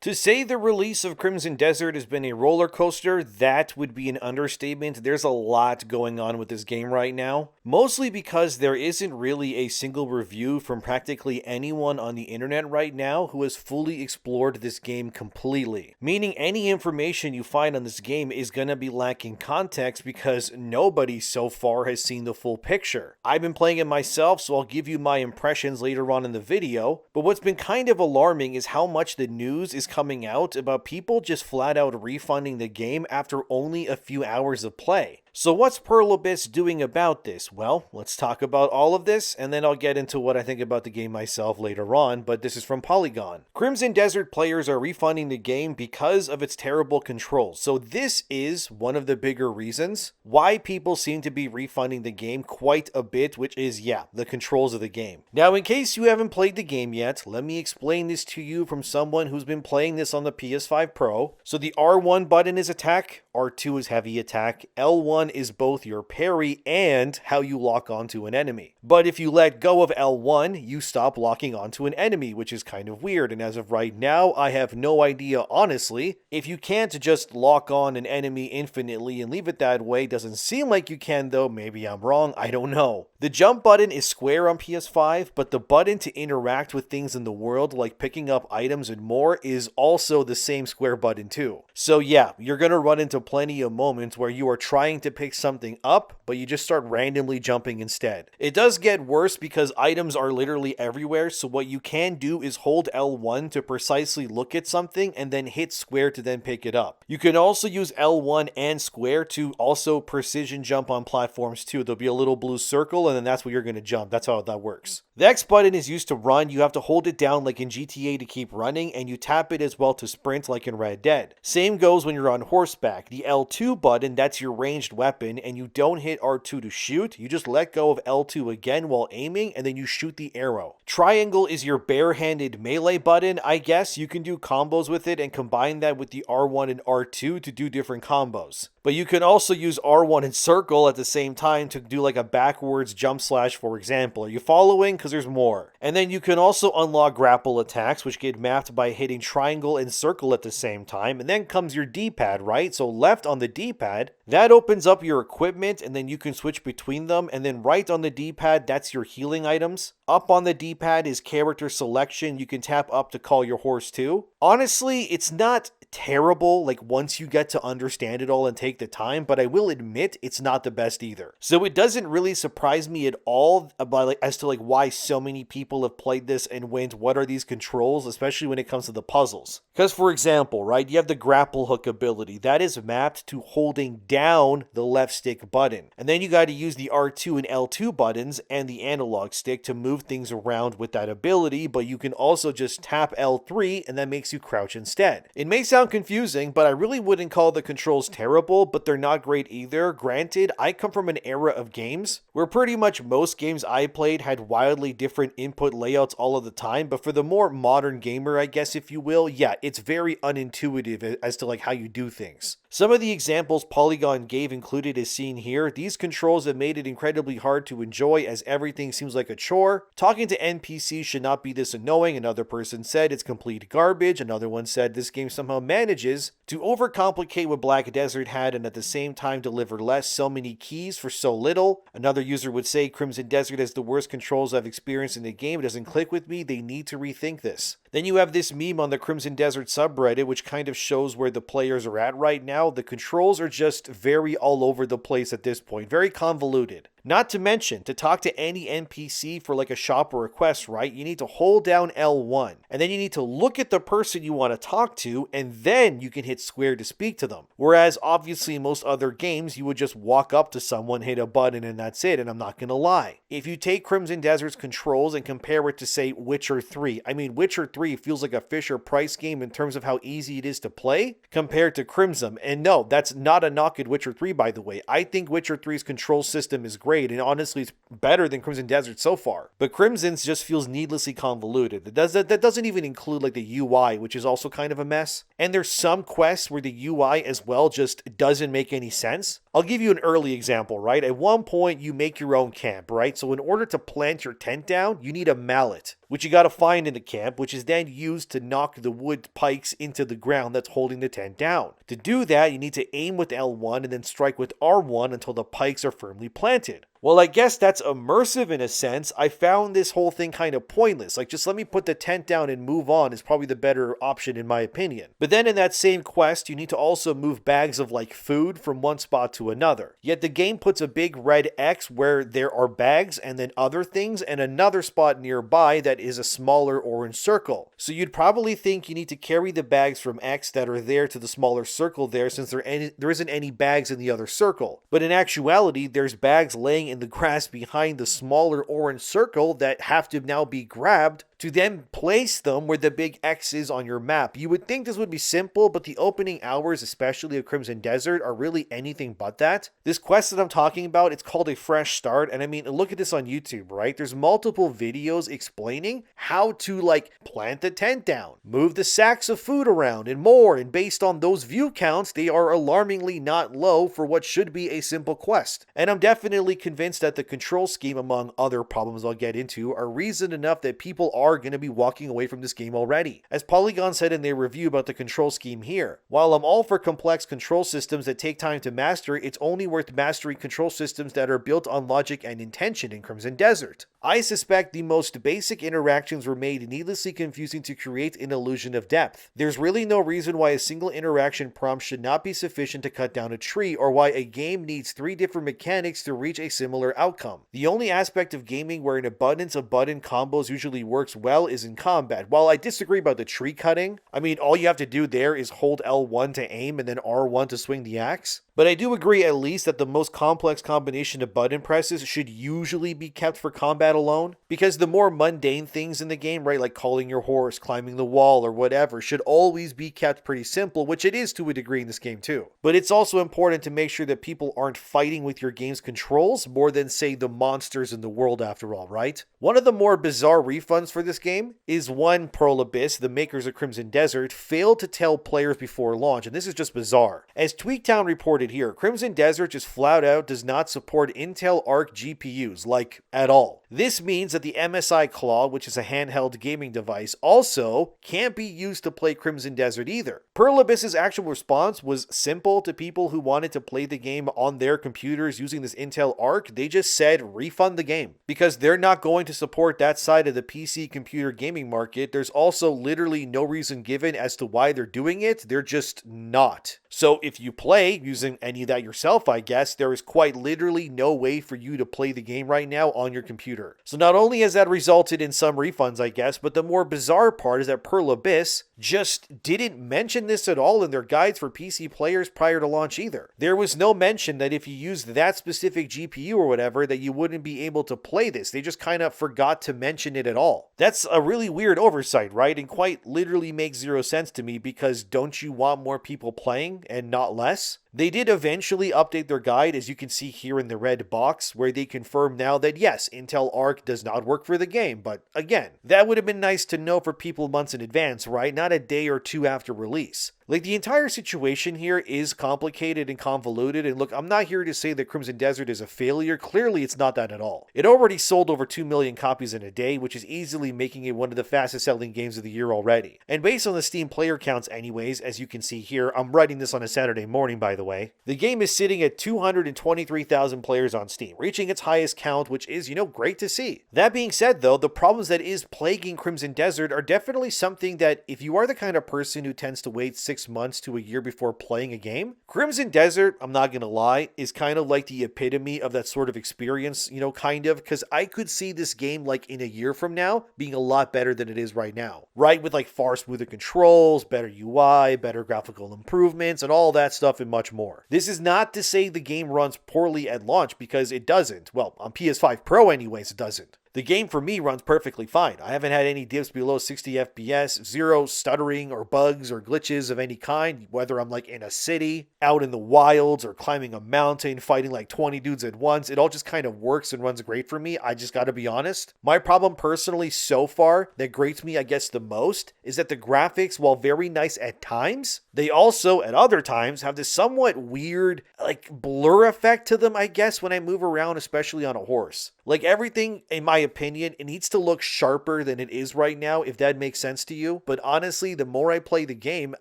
To say the release of Crimson Desert has been a roller coaster, that would be an understatement. There's a lot going on with this game right now, mostly because there isn't really a single review from practically anyone on the internet right now who has fully explored this game completely. Meaning any information you find on this game is going to be lacking context because nobody so far has seen the full picture. I've been playing it myself, so I'll give you my impressions later on in the video, but what's been kind of alarming is how much the news is coming out about people just flat out refunding the game after only a few hours of play. So what's Pearl Abyss doing about this? Well, let's talk about all of this, and then I'll get into what I think about the game myself later on, but this is from Polygon. Crimson Desert players are refunding the game because of its terrible controls. So this is one of the bigger reasons why people seem to be refunding the game quite a bit, which is, yeah, the controls of the game. Now, in case you haven't played the game yet, let me explain this to you from someone who's been playing this on the PS5 Pro. So the R1 button is attack, R2 is heavy attack, L1 is both your parry and how you lock onto an enemy. But if you let go of L1, you stop locking onto an enemy, which is kind of weird, and as of right now, I have no idea, honestly. If you can't just lock on an enemy infinitely and leave it that way, doesn't seem like you can though, maybe I'm wrong, I don't know. The jump button is square on PS5, but the button to interact with things in the world, like picking up items and more, is also the same square button too. So yeah, you're gonna run into plenty of moments where you are trying to pick something up, but you just start randomly jumping instead. It does get worse because items are literally everywhere, so what you can do is hold L1 to precisely look at something and then hit square to then pick it up. You can also use L1 and square to also precision jump on platforms too. There'll be a little blue circle and then that's where you're going to jump. That's how that works. The X button is used to run. You have to hold it down like in GTA to keep running, and you tap it as well to sprint like in Red Dead. Same goes when you're on horseback. The L2 button, that's your ranged weapon, and you don't hit R2 to shoot. You just let go of L2 again while aiming, and then you shoot the arrow. Triangle is your barehanded melee button. I guess you can do combos with it and combine that with the R1 and R2 to do different combos. But you can also use R1 and circle at the same time to do like a backwards jump slash, for example. Are you following? Because there's more. And then you can also unlock grapple attacks, which get mapped by hitting triangle and circle at the same time. And then comes your D-pad, right? So left on the D-pad, that opens up your equipment, and then you can switch between them. And then right on the D-pad, that's your healing items. Up on the D-pad is character selection. You can tap up to call your horse too. Honestly, it's not terrible like once you get to understand it all and take the time, but I will admit it's not the best either. So it doesn't really surprise me at all about as to why so many people have played this and went, what are these controls, especially when it comes to the puzzles. Because for example, right, you have the grapple hook ability that is mapped to holding down the left stick button, and then you got to use the R2 and L2 buttons and the analog stick to move things around with that ability, but you can also just tap L3 and that makes you crouch instead. It may sound confusing, but I really wouldn't call the controls terrible, but they're not great either. Granted, I come from an era of games where pretty much most games I played had wildly different input layouts all of the time, but for the more modern gamer, I guess if you will, yeah, it's very unintuitive as to how you do things. Some of the examples Polygon gave included as seen here. These controls have made it incredibly hard to enjoy as everything seems like a chore. Talking to NPCs should not be this annoying. Another person said it's complete garbage. Another one said this game somehow manages to overcomplicate what Black Desert had and at the same time deliver less, so many keys for so little. Another user would say Crimson Desert has the worst controls I've experienced in the game. It doesn't click with me. They need to rethink this. Then you have this meme on the Crimson Desert subreddit, which kind of shows where the players are at right now. The controls are just very all over the place at this point, very convoluted. Not to mention, to talk to any NPC for a shop or a quest, right, you need to hold down L1, and then you need to look at the person you want to talk to, and then you can hit square to speak to them. Whereas, obviously, in most other games, you would just walk up to someone, hit a button, and that's it, and I'm not gonna lie. If you take Crimson Desert's controls and compare it to, say, Witcher 3, I mean, Witcher 3 feels like a Fisher-Price game in terms of how easy it is to play compared to Crimson, and no, that's not a knock at Witcher 3, by the way. I think Witcher 3's control system is great. great, and honestly it's better than Crimson Desert so far. But Crimson's just feels needlessly convoluted. That doesn't even include like the UI, which is also kind of a mess. And there's some quests where the UI as well just doesn't make any sense. I'll give you an early example, right? At one point, you make your own camp, right? So in order to plant your tent down, you need a mallet, which you got to find in the camp, which is then used to knock the wood pikes into the ground that's holding the tent down. To do that, you need to aim with L1 and then strike with R1 until the pikes are firmly planted. Well, I guess that's immersive in a sense. I found this whole thing kind of pointless. Like, just let me put the tent down and move on is probably the better option in my opinion. But then in that same quest, you need to also move bags of like food from one spot to another. Yet the game puts a big red X where there are bags and then other things and another spot nearby that is a smaller orange circle. So you'd probably think you need to carry the bags from X that are there to the smaller circle there since there isn't any bags in the other circle. But in actuality, there's bags laying in the grass behind the smaller orange circle that have to now be grabbed to then place them where the big X is on your map. You would think this would be simple, but the opening hours, especially of Crimson Desert, are really anything but that. This quest that I'm talking about, it's called a fresh start, and I mean, look at this on YouTube, right? There's multiple videos explaining how to like plant the tent down, move the sacks of food around, and more, and based on those view counts, they are alarmingly not low for what should be a simple quest. And I'm definitely convinced that the control scheme, among other problems I'll get into, are reason enough that people are going to be walking away from this game already. As Polygon said in their review about the control scheme here, while I'm all for complex control systems that take time to master, it's only worth mastering control systems that are built on logic and intention in Crimson Desert. I suspect the most basic interactions were made needlessly confusing to create an illusion of depth. There's really no reason why a single interaction prompt should not be sufficient to cut down a tree, or why a game needs 3 different mechanics to reach a similar outcome. The only aspect of gaming where an abundance of button combos usually works well is in combat. While I disagree about the tree cutting, I mean, all you have to do there is hold L1 to aim and then R1 to swing the axe. But I do agree at least that the most complex combination of button presses should usually be kept for combat alone, because the more mundane things in the game, right, like calling your horse, climbing the wall, or whatever, should always be kept pretty simple, which it is to a degree in this game too. But it's also important to make sure that people aren't fighting with your game's controls more than, say, the monsters in the world after all, right? One of the more bizarre refunds for this game is one Pearl Abyss, the makers of Crimson Desert, failed to tell players before launch, and this is just bizarre. As Tweaktown reported here, Crimson Desert just flat out does not support Intel Arc GPUs, like, at all. This means that the MSI Claw, which is a handheld gaming device, also can't be used to play Crimson Desert either. Pearl Abyss's actual response was simple to people who wanted to play the game on their computers using this Intel Arc. They just said refund the game, because they're not going to support that side of the PC computer gaming market. There's also literally no reason given as to why they're doing it. They're just not. So if you play using any of that yourself, I guess, there is quite literally no way for you to play the game right now on your computer. So not only has that resulted in some refunds, I guess, but the more bizarre part is that Pearl Abyss just didn't mention this at all in their guides for PC players prior to launch either. There was no mention that if you used that specific GPU or whatever, that you wouldn't be able to play this. They just kind of forgot to mention it at all. That's a really weird oversight, right? And quite literally makes zero sense to me, because don't you want more people playing and not less? They did eventually update their guide, as you can see here in the red box, where they confirm now that yes, Intel Arc does not work for the game, but again, that would have been nice to know for people months in advance, right? Not a day or two after release. Like, the entire situation here is complicated and convoluted, and look, I'm not here to say that Crimson Desert is a failure. Clearly, it's not that at all. It already sold over 2 million copies in a day, which is easily making it one of the fastest selling games of the year already. And based on the Steam player counts anyways, as you can see here, I'm writing this on a Saturday morning, by the way, the game is sitting at 223,000 players on Steam, reaching its highest count, which is, great to see. That being said, though, the problems that is plaguing Crimson Desert are definitely something that, if you are the kind of person who tends to wait 6 months to a year before playing a game, Crimson Desert, I'm not gonna lie, is kind of like the epitome of that sort of experience, kind of, because I could see this game, like, in a year from now, being a lot better than it is right now, right? With, like, far smoother controls, better UI, better graphical improvements, and all that stuff and much more. This is not to say the game runs poorly at launch, because it doesn't. Well, on PS5 Pro anyways, it doesn't. The game for me runs perfectly fine. I haven't had any dips below 60 FPS, zero stuttering or bugs or glitches of any kind, whether I'm like in a city, out in the wilds, or climbing a mountain, fighting like 20 dudes at once. It all just kind of works and runs great for me. I just gotta be honest. My problem personally so far that grates me, I guess, the most is that the graphics, while very nice at times, they also at other times have this somewhat weird like blur effect to them, I guess, when I move around, especially on a horse. Like everything, in my opinion, it needs to look sharper than it is right now, if that makes sense to you. But honestly, the more I play the game,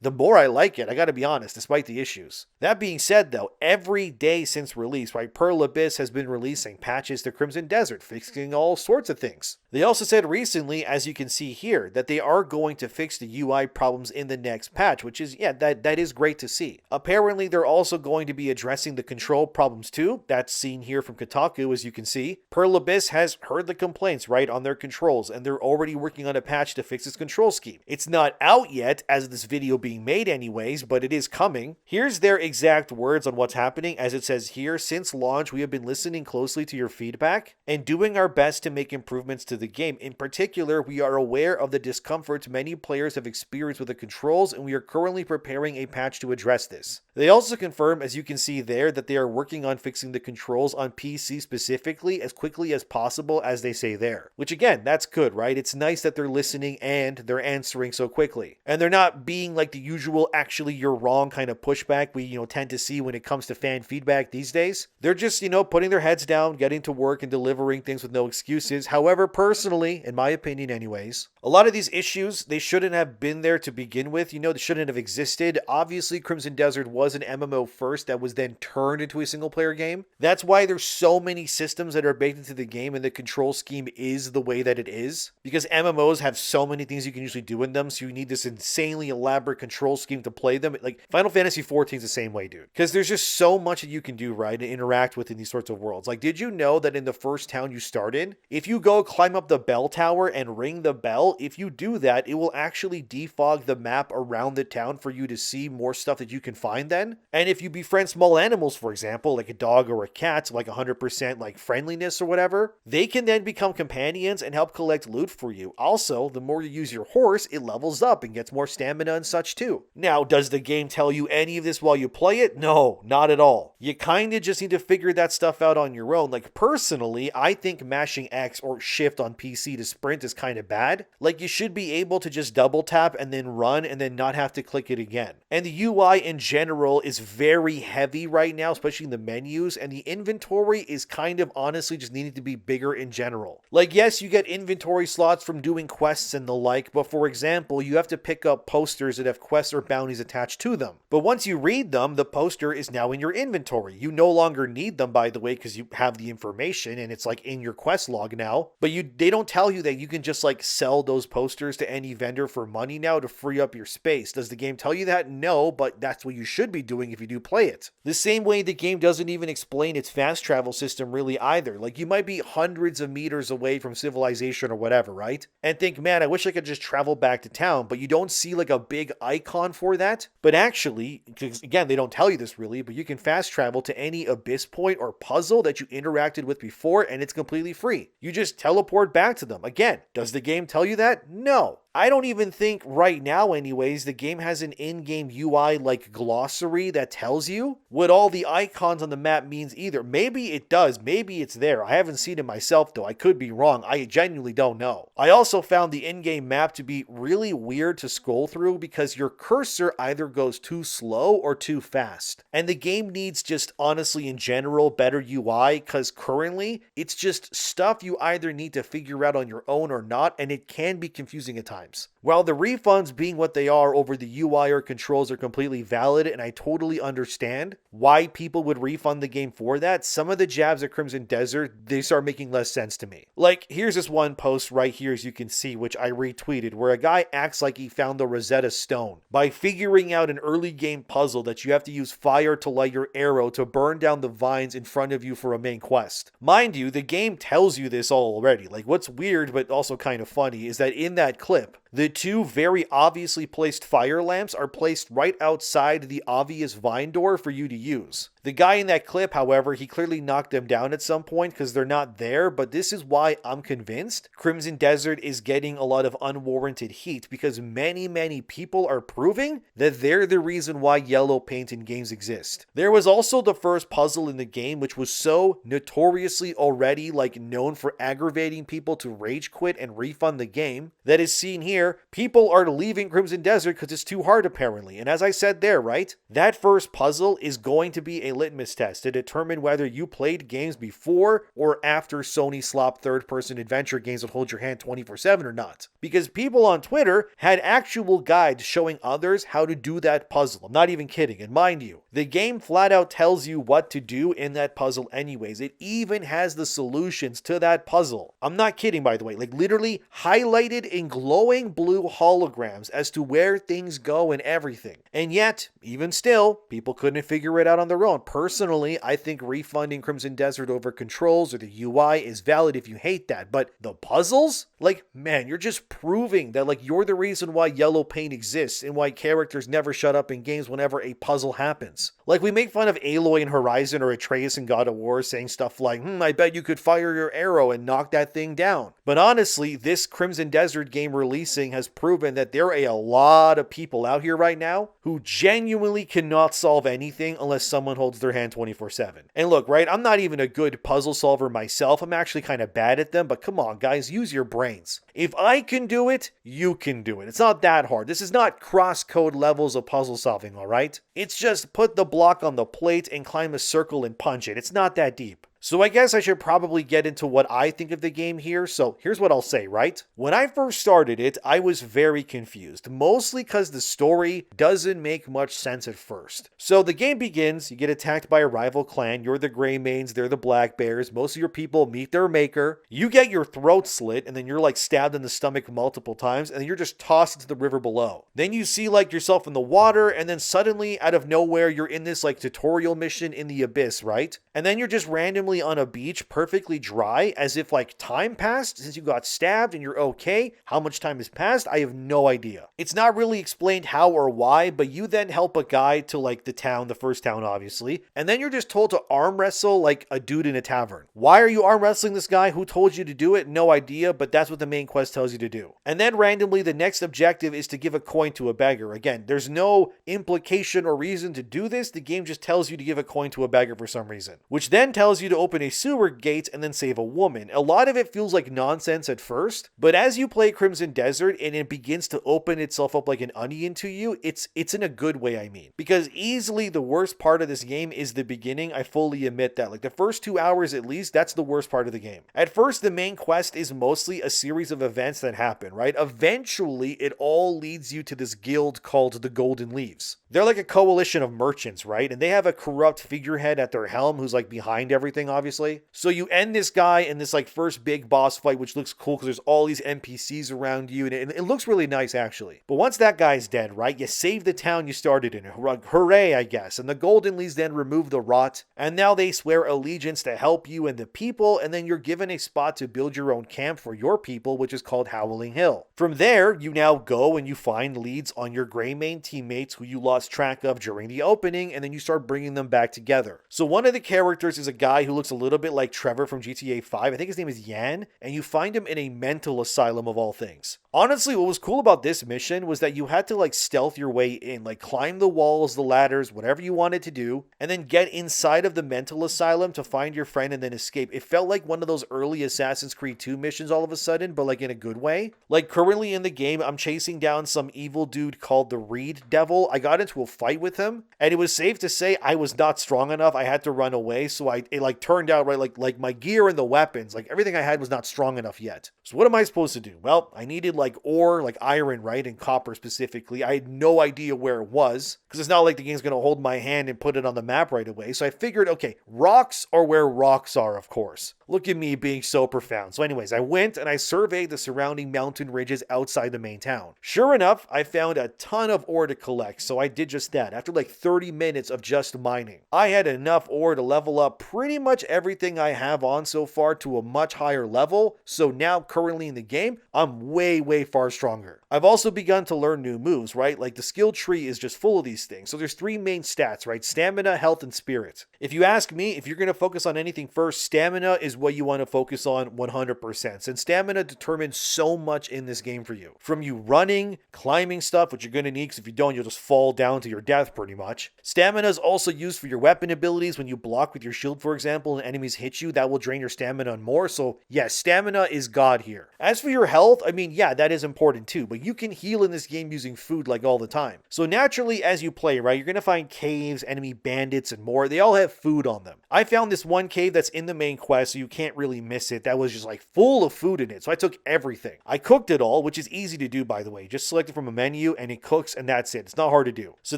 the more I like it. I gotta be honest, despite the issues. That being said, though, every day since release, right, Pearl Abyss has been releasing patches to Crimson Desert, fixing all sorts of things. They also said recently, as you can see here, that they are going to fix the UI problems in the next patch, which is, yeah, that is great to see. Apparently, they're also going to be addressing the control problems too. That's seen here from Kotaku, as you can see. Pearl Abyss has heard the complaints, right, on their controls, and they're already working on a patch to fix its control scheme. It's not out yet, as this video being made anyways, but it is coming. Here's their exact words on what's happening, as it says here: since launch, we have been listening closely to your feedback and doing our best to make improvements to the game. In particular, we are aware of the discomforts many players have experienced with the controls, and we are currently preparing a patch to address this. They also confirm, as you can see there, that they are working on fixing the controls on PC specifically as quickly as possible, as they say there. Which again, that's good, right? It's nice that they're listening and they're answering so quickly. And they're not being like the usual actually you're wrong kind of pushback we, tend to see when it comes to fan feedback these days. They're just, putting their heads down, getting to work and delivering things with no excuses. However, personally, in my opinion anyways, a lot of these issues, they shouldn't have been there to begin with. They shouldn't have existed. Obviously, Crimson Desert was an MMO first that was then turned into a single player game. That's why there's so many systems that are baked into the game and the control scheme is the way that it is. Because MMOs have so many things you can usually do in them, so you need this insanely elaborate control scheme to play them. Like Final Fantasy XIV is the same way, dude. Because there's just so much that you can do, right, and interact with in these sorts of worlds. Like, did you know that in the first town you start in, if you go climb up the bell tower and ring the bell, if you do that, it will actually defog the map around the town for you to see more stuff that you can find then. And if you befriend small animals, for example, like a dog or a cat, like 100% like friendliness or whatever, they can then become companions and help collect loot for you. Also, the more you use your horse, it levels up and gets more stamina and such too. Now, does the game tell you any of this while you play it? No, not at all. You kind of just need to figure that stuff out on your own. Like personally, I think mashing X or shift on PC to sprint is kind of bad. Like you should be able to just double tap and then run and then not have to click it again. And the UI in general is very heavy right now, especially in the menus, and the inventory is kind of honestly just needing to be bigger in general. Like yes, you get inventory slots from doing quests and the like, but for example, you have to pick up posters that have quests or bounties attached to them. But once you read them, the poster is now in your inventory. You no longer need them, by the way, because you have the information and it's like in your quest log now. But they don't tell you that you can just like sell those posters to any vendor for money now to free up your space. Does the game tell you that? No, but that's what you should be doing if you do play it. The same way the game doesn't even explain its fast travel system really either. Like you might be hundreds of meters away from civilization or whatever, right? And think, man, I wish I could just travel back to town, but you don't see like a big icon for that. But actually, because again, they don't tell you this really, but you can fast travel to any abyss point or puzzle that you interacted with before and it's completely free. You just teleport back to them. Again, does the game tell you that? No. I don't even think right now anyways the game has an in-game UI like glossary that tells you what all the icons on the map means either. Maybe it does, maybe it's there. I haven't seen it myself though, I could be wrong, I genuinely don't know. I also found the in-game map to be really weird to scroll through because your cursor either goes too slow or too fast. And the game needs just honestly in general better UI because currently it's just stuff you either need to figure out on your own or not, and it can be confusing at times. While the refunds being what they are over the UI or controls are completely valid, and I totally understand why people would refund the game for that, some of the jabs at Crimson Desert, they start making less sense to me. Like, here's this one post right here, as you can see, which I retweeted, where a guy acts like he found the Rosetta Stone by figuring out an early game puzzle that you have to use fire to light your arrow to burn down the vines in front of you for a main quest. Mind you, the game tells you this all already. Like, what's weird but also kind of funny is that in that clip, the two very obviously placed fire lamps are placed right outside the obvious vine door for you to use. The guy in that clip, however, he clearly knocked them down at some point because they're not there, but this is why I'm convinced Crimson Desert is getting a lot of unwarranted heat, because many people are proving that they're the reason why yellow paint in games exist. There was also the first puzzle in the game, which was so notoriously already known for aggravating people to rage quit and refund the game, that is seen here. People are leaving Crimson Desert because it's too hard apparently. And as I said there, right? That first puzzle is going to be a litmus test to determine whether you played games before or after Sony slop third-person adventure games that hold your hand 24/7 or not. Because people on Twitter had actual guides showing others how to do that puzzle. I'm not even kidding. And mind you, the game flat out tells you what to do in that puzzle anyways. It even has the solutions to that puzzle. I'm not kidding, by the way. Literally highlighted in glowing blue holograms as to where things go and everything. And yet, even still, people couldn't figure it out on their own. Personally, I think refunding Crimson Desert over controls or the UI is valid if you hate that. But the puzzles? Man, you're just proving that you're the reason why yellow paint exists and why characters never shut up in games whenever a puzzle happens. We make fun of Aloy in Horizon or Atreus in God of War saying stuff like, I bet you could fire your arrow and knock that thing down. But honestly, this Crimson Desert game releasing has proven that there are a lot of people out here right now who genuinely cannot solve anything unless someone holds their hand 24/7. And look, right, I'm not even a good puzzle solver myself. I'm actually kind of bad at them, but come on, guys, use your brains. If I can do it, you can do it. It's not that hard. This is not cross-code levels of puzzle solving, all right? It's just put the block on the plate and climb a circle and punch it. It's not that deep. So I guess I should probably get into what I think of the game here. So here's what I'll say, right? When I first started it, I was very confused, mostly because the story doesn't make much sense at first. So the game begins, you get attacked by a rival clan, you're the Greymanes, they're the Black Bears, most of your people meet their maker, you get your throat slit, and then you're stabbed in the stomach multiple times, and then you're just tossed into the river below. Then you see yourself in the water, and then suddenly out of nowhere, you're in this tutorial mission in the abyss, right? And then you're just randomly on a beach, perfectly dry, as if time passed since you got stabbed and you're okay. How much time has passed? I have no idea. It's not really explained how or why, but you then help a guy to the town, the first town obviously, and then you're just told to arm wrestle a dude in a tavern. Why are you arm wrestling this guy? Who told you to do it? No idea, but that's what the main quest tells you to do. And then randomly the next objective is to give a coin to a beggar. Again, there's no implication or reason to do this. The game just tells you to give a coin to a beggar for some reason, which then tells you to open a sewer gate and then save a woman. A lot of it feels like nonsense at first, but as you play Crimson Desert and it begins to open itself up like an onion to you, it's in a good way, I mean. Because easily the worst part of this game is the beginning. I fully admit that. The first 2 hours at least, that's the worst part of the game. At first, the main quest is mostly a series of events that happen, right? Eventually, it all leads you to this guild called the Golden Leaves. They're a coalition of merchants, right? And they have a corrupt figurehead at their helm who's behind everything, obviously. So you end this guy in this first big boss fight, which looks cool because there's all these NPCs around you, and it looks really nice actually. But once that guy's dead, right, you save the town you started in. Hooray, I guess. And the Golden Leaves then remove the rot, and now they swear allegiance to help you and the people, and then you're given a spot to build your own camp for your people, which is called Howling Hill. From there, you now go and you find leads on your Greymane teammates who you lost track of during the opening, and then you start bringing them back together. So one of the characters is a guy who looks a little bit like Trevor from GTA 5. I think his name is Yan, and you find him in a mental asylum of all things. Honestly, what was cool about this mission was that you had to stealth your way in, climb the walls, the ladders, whatever you wanted to do, and then get inside of the mental asylum to find your friend and then escape. It felt like one of those early Assassin's Creed 2 missions all of a sudden, but in a good way. Currently in the game, I'm chasing down some evil dude called the Reed Devil. I got into a fight with him, and it was safe to say I was not strong enough. I had to run away, so it turned out right, my gear and the weapons, everything I had was not strong enough yet. So what am I supposed to do? Well, I needed ore, iron, right, and copper specifically. I had no idea where it was, because it's not like the game's going to hold my hand and put it on the map right away. So I figured, okay, rocks are where rocks are, of course. Look at me being so profound. So anyways, I went and I surveyed the surrounding mountain ridges outside the main town. Sure enough, I found a ton of ore to collect, so I did just that. After 30 minutes of just mining, I had enough ore to level up pretty much much everything I have on so far to a much higher level, so now currently in the game, I'm way far stronger. I've also begun to learn new moves, right? Like the skill tree is just full of these things. So there's 3 main stats, right? Stamina, health, and spirit. If you ask me, if you're going to focus on anything first, stamina is what you want to focus on 100%. And stamina determines so much in this game for you. From you running, climbing stuff, which you're going to need, because if you don't, you'll just fall down to your death pretty much. Stamina is also used for your weapon abilities. When you block with your shield, for example, and enemies hit you, that will drain your stamina on more. So yes, stamina is God here. As for your health, I mean, yeah, that is important too, but you can heal in this game using food like all the time. So naturally, as you play, right, you're going to find caves, enemy bandits, and more. They all have food on them. I found this one cave that's in the main quest, so you can't really miss it. That was just like full of food in it. So I took everything. I cooked it all, which is easy to do, by the way. Just select it from a menu and it cooks, and that's it. It's not hard to do. So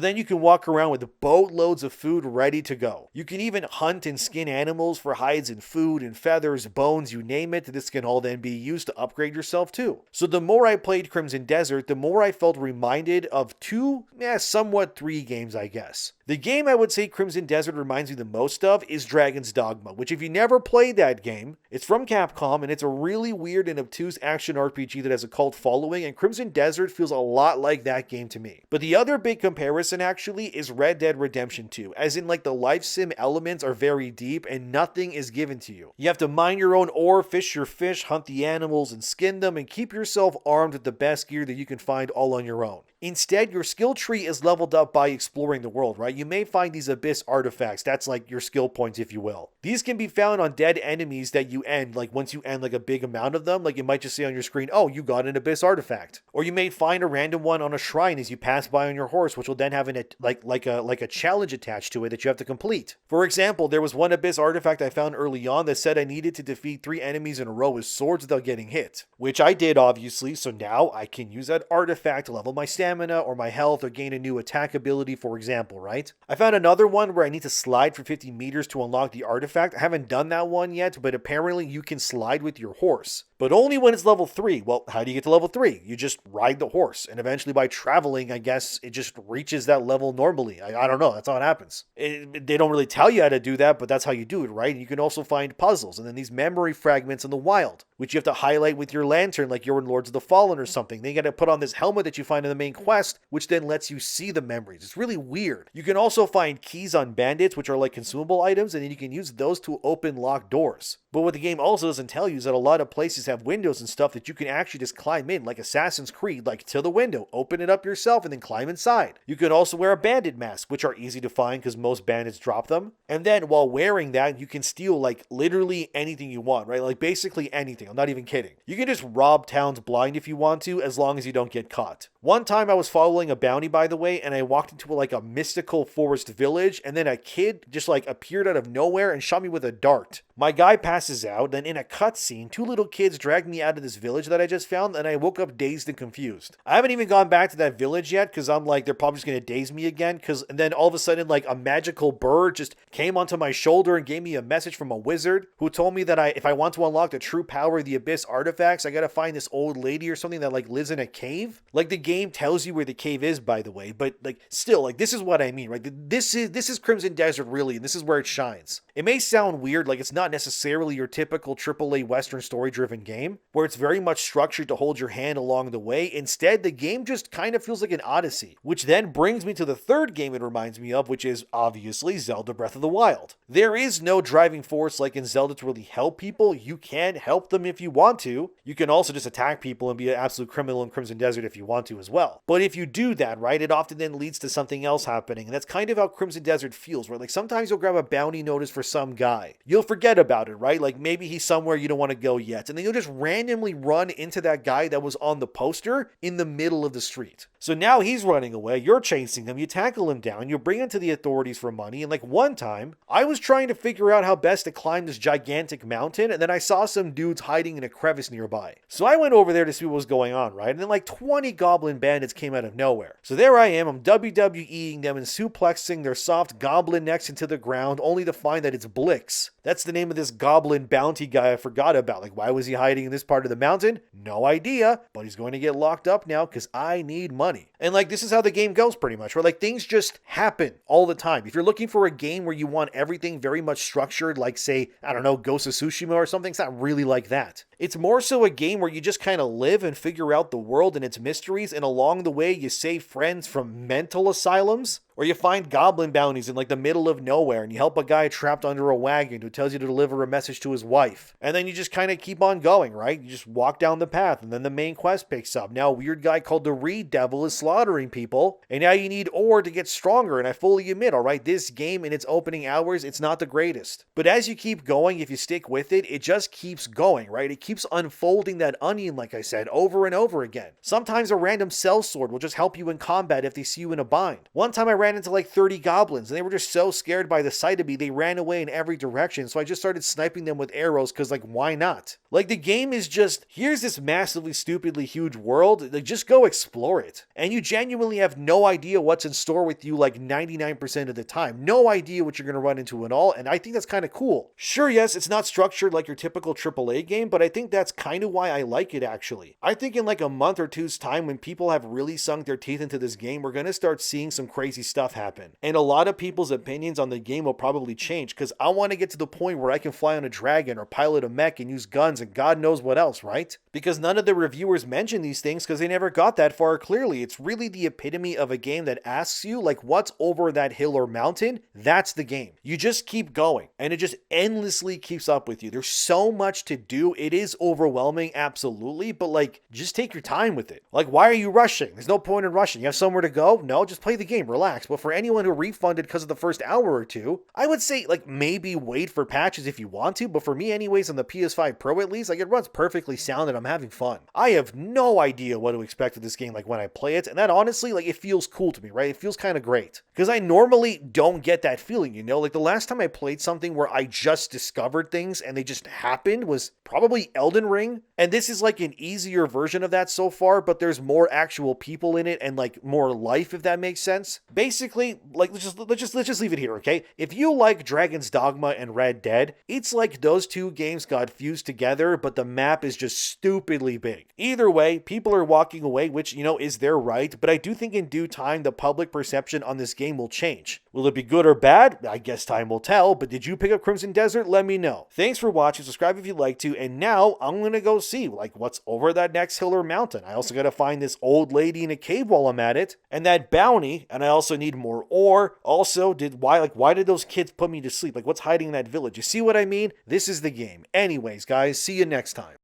then you can walk around with boatloads of food ready to go. You can even hunt and skin animals for hides and food and feathers, bones, you name it. This can all then be used to upgrade yourself too. So the more I played Crimson Desert, the more I felt reminded of 2, somewhat 3 games, I guess. The game I would say Crimson Desert reminds me the most of is Dragon's Dogma, which if you never played that game, it's from Capcom and it's a really weird and obtuse action RPG that has a cult following, and Crimson Desert feels a lot like that game to me. But the other big comparison actually is Red Dead Redemption 2, as in like the life sim elements are very deep and nothing is given to you. You have to mine your own ore, fish your fish, hunt the animals and skin them, and keep yourself armed with the best gear that you can find all on your own. Instead, your skill tree is leveled up by exploring the world, right? You may find these abyss artifacts. That's like your skill points, if you will. These can be found on dead enemies that you end, like once you end like a big amount of them, like it might just say on your screen, oh, you got an abyss artifact. Or you may find a random one on a shrine as you pass by on your horse, which will then have like a challenge attached to it that you have to complete. For example, there was one abyss artifact I found early on that said I needed to defeat 3 enemies in a row with swords without getting hit, which I did obviously, so now I can use that artifact to level my stamina or my health or gain a new attack ability, for example, right? I found another one where I need to slide for 50 meters to unlock the artifact. I haven't done that one yet, but apparently you can slide with your horse, but only when it's level 3. Well, how do you get to level 3? You just ride the horse, and eventually by traveling, I guess it just reaches that level normally. I don't know, that's how it happens. They don't really tell you how to do that, but that's how you do it, right? You can also find puzzles, and then these memory fragments in the wild, which you have to highlight with your lantern like you're in Lords of the Fallen or something. Then you gotta put on this helmet that you find in the main quest, which then lets you see the memories. It's really weird. You can also find keys on bandits, which are like consumable items, and then you can use those to open locked doors. But what the game also doesn't tell you is that a lot of places have windows and stuff that you can actually just climb in, like Assassin's Creed, like to the window, open it up yourself, and then climb inside. You can also wear a bandit mask, which are easy to find because most bandits drop them. And then while wearing that, you can steal like literally anything you want, right? Like basically anything. I'm not even kidding. You can just rob towns blind if you want to, as long as you don't get caught. One time I was following a bounty, by the way, and I walked into like a mystical forest village, and then a kid just like appeared out of nowhere and shot me with a dart. My guy passes out, then in a cutscene, 2 little kids dragged me out of this village that I just found, and I woke up dazed and confused. I haven't even gone back to that village yet, because I'm like, they're probably just going to daze me again, and then all of a sudden, like, a magical bird just came onto my shoulder and gave me a message from a wizard, who told me that if I want to unlock the true power of the abyss artifacts, I gotta find this old lady or something that, like, lives in a cave. Like, the game tells you where the cave is, by the way, but, like, still, like, this is what I mean, right? This is Crimson Desert, really, and this is where it shines. It may sound weird, like, it's not necessarily your typical AAA Western story-driven game, where it's very much structured to hold your hand along the way. Instead, the game just kind of feels like an odyssey, which then brings me to the third game it reminds me of, which is obviously Zelda Breath of the Wild. There is no driving force like in Zelda to really help people. You can help them if you want to. You can also just attack people and be an absolute criminal in Crimson Desert if you want to as well. But if you do that, right, it often then leads to something else happening, and that's kind of how Crimson Desert feels, right? Like sometimes you'll grab a bounty notice for some guy. You'll forget about it, right? Like maybe he's somewhere you don't want to go yet, and then you'll just randomly run into that guy that was on the poster in the middle of the street. So now he's running away, you're chasing him, you tackle him down, you bring him to the authorities for money, and like one time, I was trying to figure out how best to climb this gigantic mountain, and then I saw some dudes hiding in a crevice nearby. So I went over there to see what was going on, right? And then like 20 goblin bandits came out of nowhere. So there I am, I'm WWEing them and suplexing their soft goblin necks into the ground, only to find that it's Blix. That's the name of this goblin bounty guy I forgot about. Like, why was he hiding in this part of the mountain? No idea, but he's going to get locked up now because I need money. money. And like, this is how the game goes pretty much, where like things just happen all the time. If you're looking for a game where you want everything very much structured, like say, I don't know, Ghost of Tsushima or something, it's not really like that. It's more so a game where you just kind of live and figure out the world and its mysteries, and along the way you save friends from mental asylums, or you find goblin bounties in like the middle of nowhere and you help a guy trapped under a wagon who tells you to deliver a message to his wife. And then you just kind of keep on going, right? You just walk down the path and then the main quest picks up. Now a weird guy called the Reed Devil is slaughtering people, and now you need ore to get stronger. And I fully admit, all right, this game in its opening hours, it's not the greatest. But as you keep going, if you stick with it, it just keeps going, right? It keeps unfolding that onion, like I said, over and over again. Sometimes a random cell sword will just help you in combat if they see you in a bind. One time I ran into like 30 goblins and they were just so scared by the sight of me they ran away in every direction, so I just started sniping them with arrows because like, why not? Like, the game is just, here's this massively stupidly huge world, like just go explore it. And you genuinely have no idea what's in store with you like 99% of the time. No idea what you're going to run into at all, and I think that's kind of cool. Sure, yes, it's not structured like your typical AAA game, but I think that's kind of why I like it actually. I think in like a month or two's time, when people have really sunk their teeth into this game, we're going to start seeing some crazy stuff happen. And a lot of people's opinions on the game will probably change, because I want to get to the point where I can fly on a dragon or pilot a mech and use guns and God knows what else, right? Because none of the reviewers mention these things because they never got that far clearly. It's really the epitome of a game that asks you, like, what's over that hill or mountain? That's the game. You just keep going and it just endlessly keeps up with you. There's so much to do. It is overwhelming, absolutely, but like, just take your time with it. Like, why are you rushing? There's no point in rushing. You have somewhere to go? No, just play the game, relax. But for anyone who refunded because of the first hour or two, I would say like maybe wait for patches if you want to, but for me anyways, on the PS5 Pro at least, like, it runs perfectly sound and I'm having fun. I have no idea what to expect of this game like when I play it, and that honestly, like, it feels cool to me, right? It feels kind of great because I normally don't get that feeling, you know? Like, the last time I played something where I just discovered things and they just happened was probably Elden Ring, and this is like an easier version of that so far, but there's more actual people in it and like more life, if that makes sense. Basically, like, let's just leave it here, okay? If you like Dragon's Dogma and Red Dead, it's like those two games got fused together, but the map is just stupidly big. Either way, people are walking away, which, you know, is their right, but I do think in due time the public perception on this game will change. Will it be good or bad? I guess time will tell, but did you pick up Crimson Desert? Let me know. Thanks for watching, subscribe if you'd like to, and now I'm gonna go see like what's over that next hill or mountain. I also gotta find this old lady in a cave while I'm at it, and that bounty, and I also need more ore. Also, why did those kids put me to sleep? Like, what's hiding in that village? You see what I mean? This is the game. Anyways, guys, see you next time.